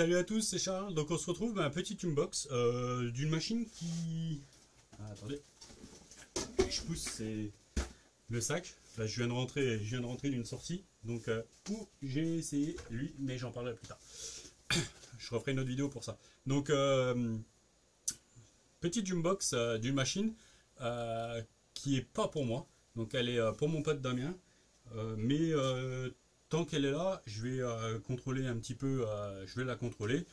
Salut à tous, c'est Charles. Donc on se retrouve un petit unbox d'une machine qui... Ah, attendez, je pousse, c'est le sac. Là je viens de rentrer d'une sortie, donc où j'ai essayé lui, mais j'en parlerai plus tard. Je referai une autre vidéo pour ça. Donc petite unbox d'une machine qui est pas pour moi. Donc elle est pour mon pote Damien, mais tant qu'elle est là, je vais contrôler un petit peu, je vais la contrôler.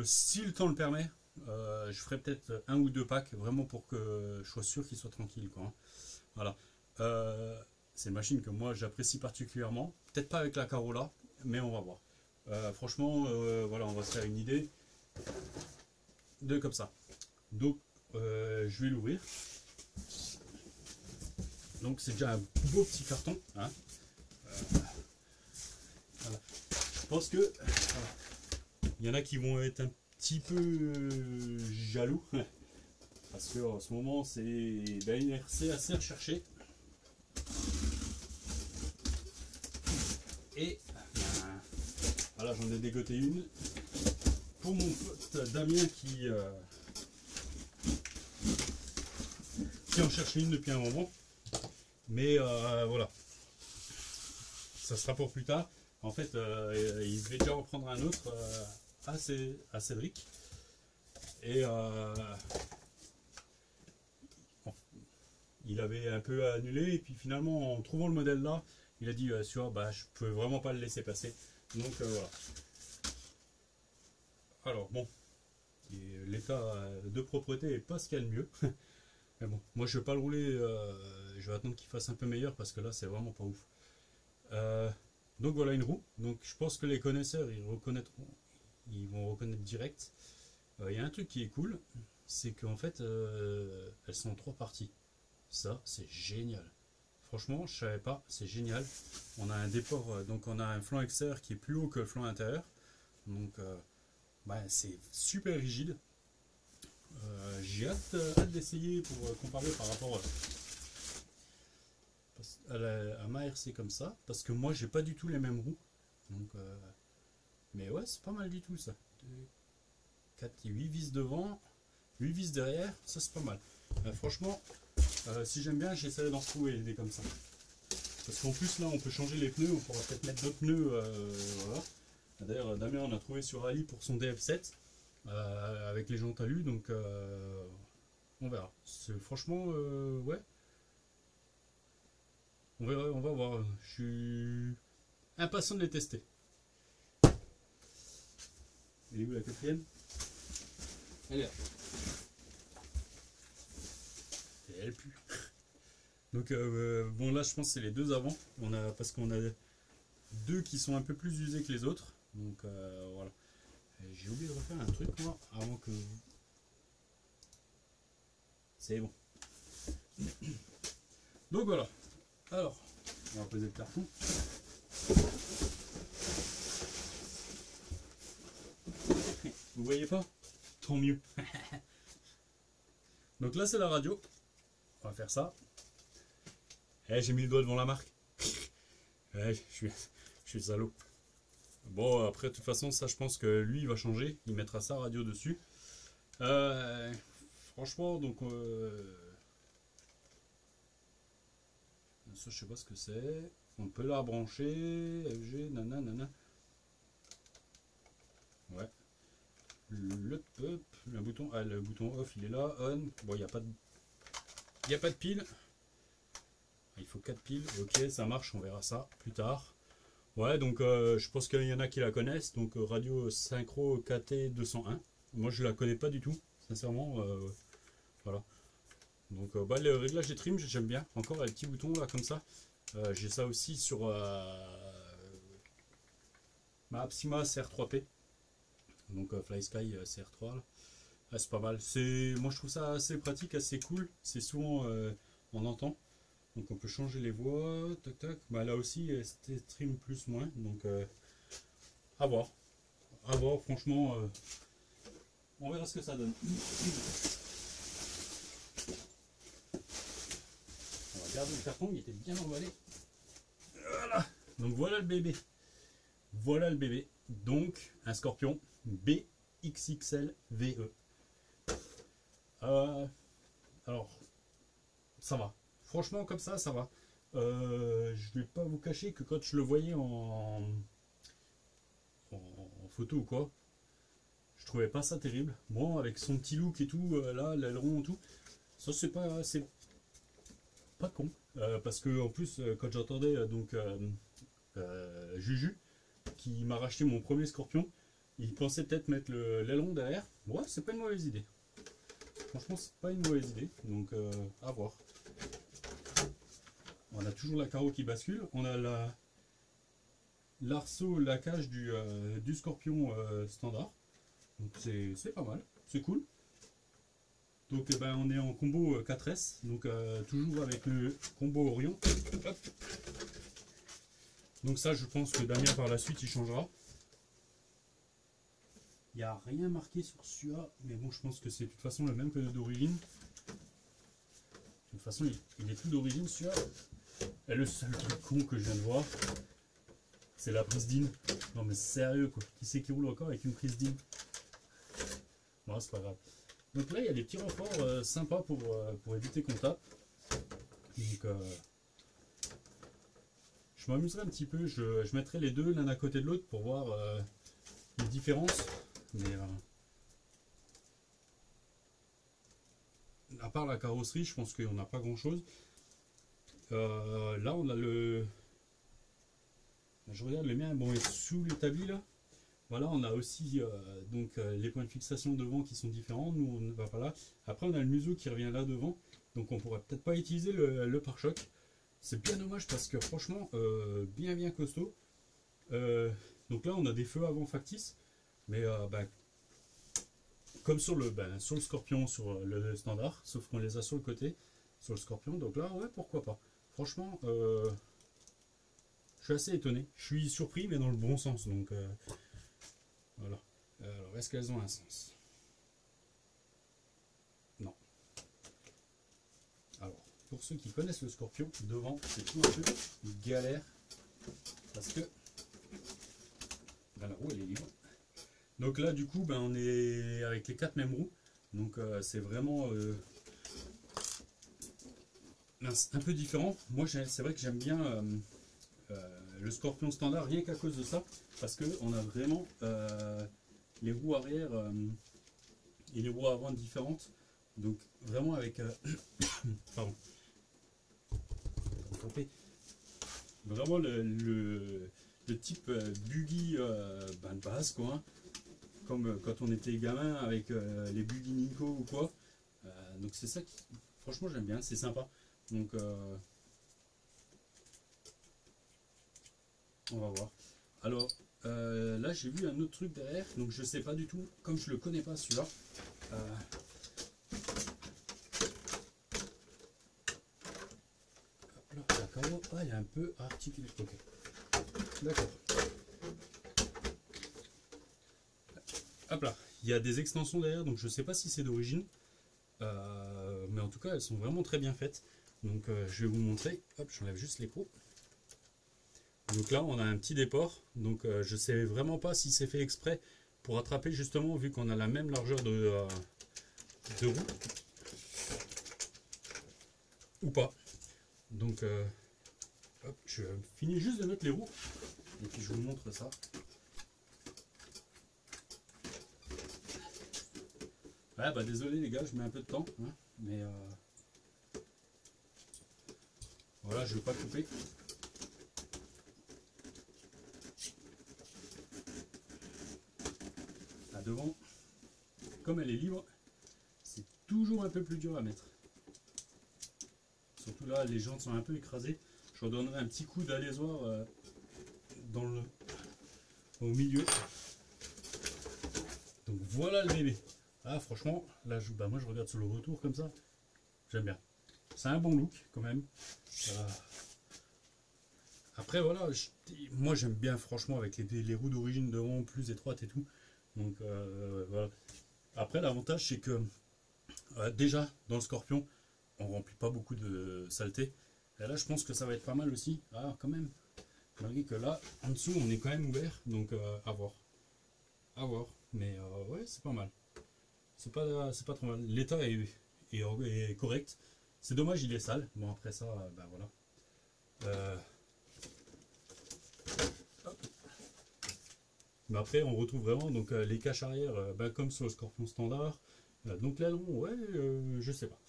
Si le temps le permet, je ferai peut-être un ou deux packs, vraiment pour que je sois sûr qu'il soit tranquille, quoi, hein. Voilà. C'est une machine que moi j'apprécie particulièrement. Peut-être pas avec la Carola, mais on va voir. Franchement, voilà, on va se faire une idée de comme ça. Donc, je vais l'ouvrir. Donc, c'est déjà un beau petit carton, hein. Voilà. Je pense que voilà, il y en a qui vont être un petit peu jaloux parce que en ce moment c'est une RC assez recherchée et voilà, j'en ai dégoté une pour mon pote Damien qui en cherchait une depuis un moment, mais voilà, ça sera pour plus tard. En fait, il devait déjà reprendre un autre à Cédric. Et il avait un peu annulé. Et puis finalement, en trouvant le modèle là, il a dit bah, je peux vraiment pas le laisser passer. Donc voilà. Alors bon, l'état de propreté est pas ce qu'il y a de mieux. Mais bon, moi je vais pas le rouler. Je vais attendre qu'il fasse un peu meilleur parce que là, c'est vraiment pas ouf. Donc voilà une roue. Donc je pense que les connaisseurs ils reconnaîtront, ils vont reconnaître direct. Il y a un truc qui est cool, c'est qu'en fait elles sont en trois parties. Ça c'est génial. Franchement je savais pas, c'est génial. On a un déport, donc on a un flanc extérieur qui est plus haut que le flanc intérieur. Donc bah, c'est super rigide. J'ai hâte d'essayer pour comparer par rapport à ma RC comme ça, parce que moi j'ai pas du tout les mêmes roues, donc mais ouais, c'est pas mal du tout ça. 4 et 8 vis devant, 8 vis derrière, ça c'est pas mal. Franchement, si j'aime bien, j'essaierai d'en trouver des comme ça, parce qu'en plus là on peut changer les pneus, on pourra peut-être mettre d'autres pneus, voilà. D'ailleurs Damien on a trouvé sur Ali pour son DF7 avec les jantes alu, donc on verra. Franchement ouais, on va voir. Je suis impatient de les tester. Elle est où la quatrième? Elle est là. Et elle pue. Donc bon, là je pense que c'est les deux avant. Parce qu'on a deux qui sont un peu plus usés que les autres. Donc voilà. J'ai oublié de refaire un truc moi avant que... C'est bon. Donc voilà. Alors, on va poser le carton. Vous voyez pas? Tant mieux. Donc là c'est la radio. On va faire ça. J'ai mis le doigt devant la marque. Je suis salaud. Bon, après de toute façon ça je pense que lui il va changer. Il mettra sa radio dessus. Franchement donc... ça je sais pas ce que c'est. On peut la brancher. FG, nanana. Ouais. Le bouton, le bouton off il est là, on. Bon, il n'y a pas de pile. Il faut 4 piles. Ok, ça marche, on verra ça plus tard. Ouais, donc je pense qu'il y en a qui la connaissent. Donc radio synchro KT 201. Moi je la connais pas du tout, sincèrement. Voilà. Donc bah, le réglage des trim j'aime bien. Encore les petits boutons là comme ça. J'ai ça aussi sur ma Apsima CR3P. Donc FlySky CR3 là. Ah, c'est pas mal. Moi je trouve ça assez pratique, assez cool. C'est souvent on entend. Donc on peut changer les voix. Tac tac. Bah, là aussi c'était stream plus moins. Donc à voir. À voir, franchement. On verra ce que ça donne. Regardez le carton, il était bien emballé. Voilà. Donc voilà le bébé. Voilà le bébé. Donc un Scorpion BXXL VE. Alors ça va, franchement comme ça va. Je vais pas vous cacher que quand je le voyais en photo ou quoi, je trouvais pas ça terrible. Bon, avec son petit look et tout, là, l'aileron et tout, ça c'est pas con. Parce que en plus, quand j'entendais Juju, qui m'a racheté mon premier Scorpion, il pensait peut-être mettre l'aileron derrière. Ouais, c'est pas une mauvaise idée. Franchement, c'est pas une mauvaise idée. Donc, à voir. On a toujours la carreau qui bascule. On a l'arceau, la cage du Scorpion standard. Donc c'est pas mal, c'est cool. Donc on est en combo 4S, donc toujours avec le combo Orion. Hop. Donc ça, je pense que Damien par la suite il changera. Il n'y a rien marqué sur celui-là, mais bon, je pense que c'est de toute façon le même que d'origine. De toute façon, il est tout d'origine celui-là. Et le seul truc con que je viens de voir, c'est la prise DIN. Non mais sérieux quoi, qui c'est qui roule encore avec une prise DIN? Bon, c'est pas grave. Donc là, il y a des petits renforts sympas pour éviter qu'on tape. Donc je m'amuserai un petit peu, je mettrai les deux l'un à côté de l'autre pour voir les différences. Mais à part la carrosserie, je pense qu'on n'a pas grand chose. Là, on a le... Je regarde le mien, bon, il est sous l'établi là. Voilà, on a aussi les points de fixation devant qui sont différents. Nous, on ne va pas là. Après, on a le museau qui revient là devant. Donc, on pourrait peut-être pas utiliser le pare-choc. C'est bien dommage parce que franchement, bien costaud. Donc là, on a des feux avant factices. Mais comme sur le Scorpion, sur le standard. Sauf qu'on les a sur le côté, sur le Scorpion. Donc là, ouais, pourquoi pas. Franchement, je suis assez étonné. Je suis surpris, mais dans le bon sens. Donc... voilà. Alors, est-ce qu'elles ont un sens? Non. Alors, pour ceux qui connaissent le Scorpion, devant, c'est tout un peu galère. Parce que la roue, elle est libre. Donc là, du coup, on est avec les 4 mêmes roues. Donc, c'est vraiment un peu différent. Moi, c'est vrai que j'aime bien... le Scorpion standard, rien qu'à cause de ça, parce que on a vraiment les roues arrière et les roues avant différentes, donc vraiment avec pardon, vraiment le type buggy de base quoi, hein, comme quand on était gamin avec les buggy Ninko ou quoi. Donc c'est ça qui, franchement, j'aime bien, c'est sympa. Donc on va voir. Alors là, j'ai vu un autre truc derrière, donc je sais pas du tout, comme je le connais pas celui-là. La carreau, il est un peu articulé. Ok. D'accord. Hop là, il y a des extensions derrière, donc je sais pas si c'est d'origine, mais en tout cas, elles sont vraiment très bien faites. Donc je vais vous montrer. Hop, j'enlève juste les pots. Donc là, on a un petit déport. Donc je sais vraiment pas si c'est fait exprès pour attraper justement, vu qu'on a la même largeur de roue ou pas. Donc hop, je finis juste de mettre les roues et puis je vous montre ça. Ouais, désolé les gars, je mets un peu de temps, hein, mais voilà, je ne vais pas couper. Là devant, comme elle est libre, c'est toujours un peu plus dur à mettre. Surtout là, les jantes sont un peu écrasées. Je redonnerai un petit coup d'alésoir au milieu. Donc voilà le bébé. Ah franchement, là moi je regarde sur le retour comme ça, j'aime bien. C'est un bon look quand même. Après voilà, moi j'aime bien franchement avec les roues d'origine devant plus étroites et tout. Donc voilà. Après l'avantage c'est que déjà dans le Scorpion, on remplit pas beaucoup de saleté. Et là je pense que ça va être pas mal aussi. Ah quand même. Malgré que là, en dessous on est quand même ouvert, donc à voir. à voir. Mais ouais, c'est pas mal. C'est pas trop mal. L'état est correct. C'est dommage, il est sale. Bon, après ça, ben voilà. Mais après, on retrouve vraiment donc, les caches arrière, comme sur le Scorpion standard. Donc l'aileron, ouais, je sais pas.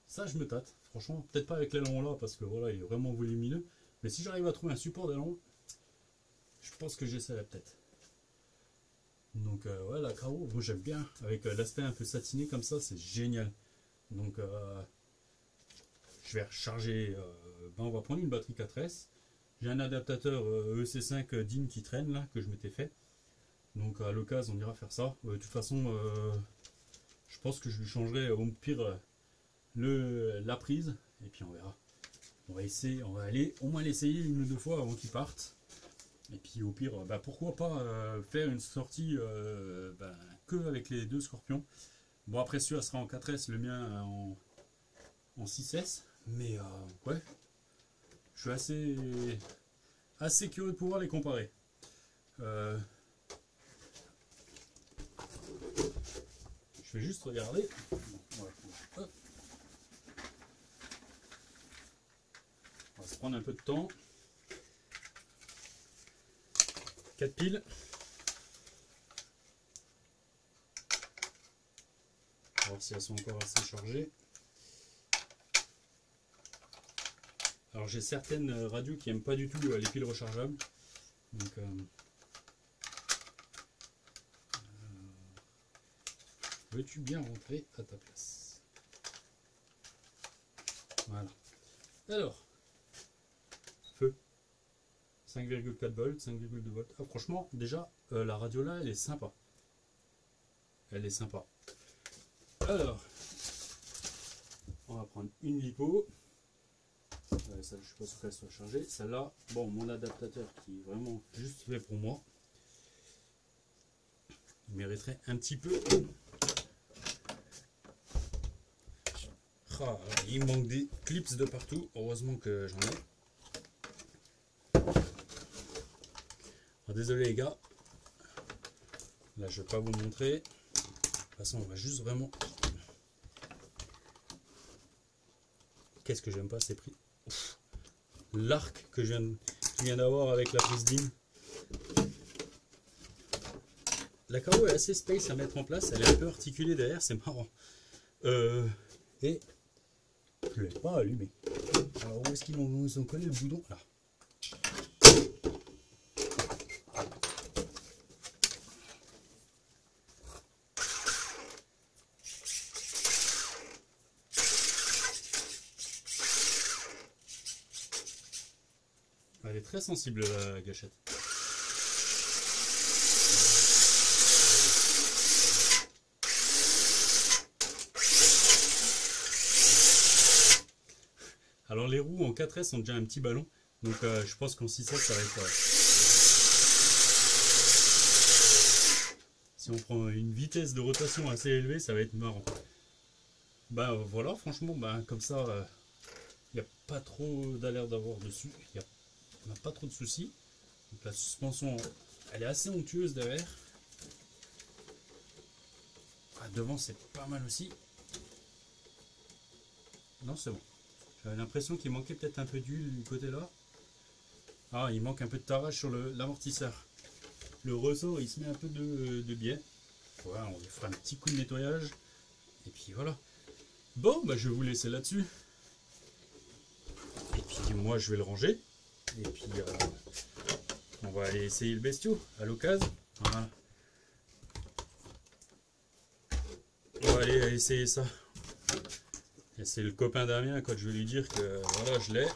Ça, je me tâte. Franchement, peut-être pas avec l'aileron là, parce que voilà, il est vraiment volumineux. Mais si j'arrive à trouver un support d'aileron, je pense que j'essaierai peut-être. Donc ouais, la Crao, moi j'aime bien. Avec l'aspect un peu satiné comme ça, c'est génial. Donc je vais recharger. On va prendre une batterie 4S. J'ai un adaptateur EC5 DIN qui traîne là, que je m'étais fait. Donc à l'occasion, on ira faire ça. De toute façon, je pense que je lui changerai au pire la prise. Et puis on verra. On va essayer, on va aller au moins l'essayer une ou deux fois avant qu'il parte. Et puis au pire, pourquoi pas faire une sortie que avec les deux Scorpions. Bon, après celui-là sera en 4S, le mien en 6S. Mais ouais, je suis assez curieux de pouvoir les comparer. Je vais juste regarder. On va se prendre un peu de temps. 4 piles. On va voir si elles sont encore assez chargées. Alors j'ai certaines radios qui n'aiment pas du tout les piles rechargeables. Donc veux-tu bien rentrer à ta place? Voilà. Alors, feu. 5,4 volts, 5,2 volts. Ah, franchement, déjà, la radio là, elle est sympa. Elle est sympa. Alors, on va prendre une lipo. Ça, je ne suis pas sûr qu'elle soit chargée. Celle-là, bon, mon adaptateur qui est vraiment juste fait pour moi. Il mériterait un petit peu. Ah, il me manque des clips de partout. Heureusement que j'en ai. Alors, désolé les gars. Là, je ne vais pas vous montrer. De toute façon, on va juste vraiment. Qu'est-ce que j'aime pas, c'est pris. L'arc que je viens d'avoir avec la prise DIN. La Crao est assez space à mettre en place, elle est un peu articulée derrière, c'est marrant. Et je ne l'ai pas allumé. Alors où est-ce qu'ils ont collé le boudon là? Elle est très sensible la gâchette. Alors les roues en 4S ont déjà un petit ballon, donc je pense qu'en 6S ça va être correct. Si on prend une vitesse de rotation assez élevée, ça va être marrant. Voilà, franchement, comme ça, il n'y a pas trop d'alerte d'avoir dessus. On n'a pas trop de soucis. Donc la suspension, elle est assez onctueuse derrière. Devant, c'est pas mal aussi. Non, c'est bon. J'avais l'impression qu'il manquait peut-être un peu d'huile du côté là. Ah, il manque un peu de tarage sur l'amortisseur. Le ressort, il se met un peu de biais. Voilà, on lui fera un petit coup de nettoyage. Et puis voilà. Bon, je vais vous laisser là-dessus. Et puis moi, je vais le ranger. Et puis, on va aller essayer le bestiau à l'occasion. Voilà. On va aller essayer ça. Et c'est le copain Damien, quand je vais lui dire que voilà, je l'ai,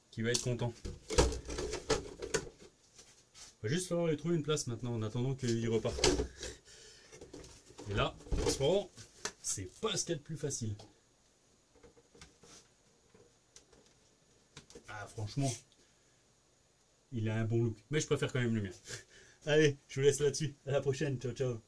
qui va être content. Il va juste falloir lui trouver une place maintenant en attendant qu'il reparte. Et là, en ce moment, c'est pas ce qu'il y a de plus facile. Ah, franchement, il a un bon look. Mais je préfère quand même le mien. Allez, je vous laisse là-dessus. À la prochaine. Ciao, ciao.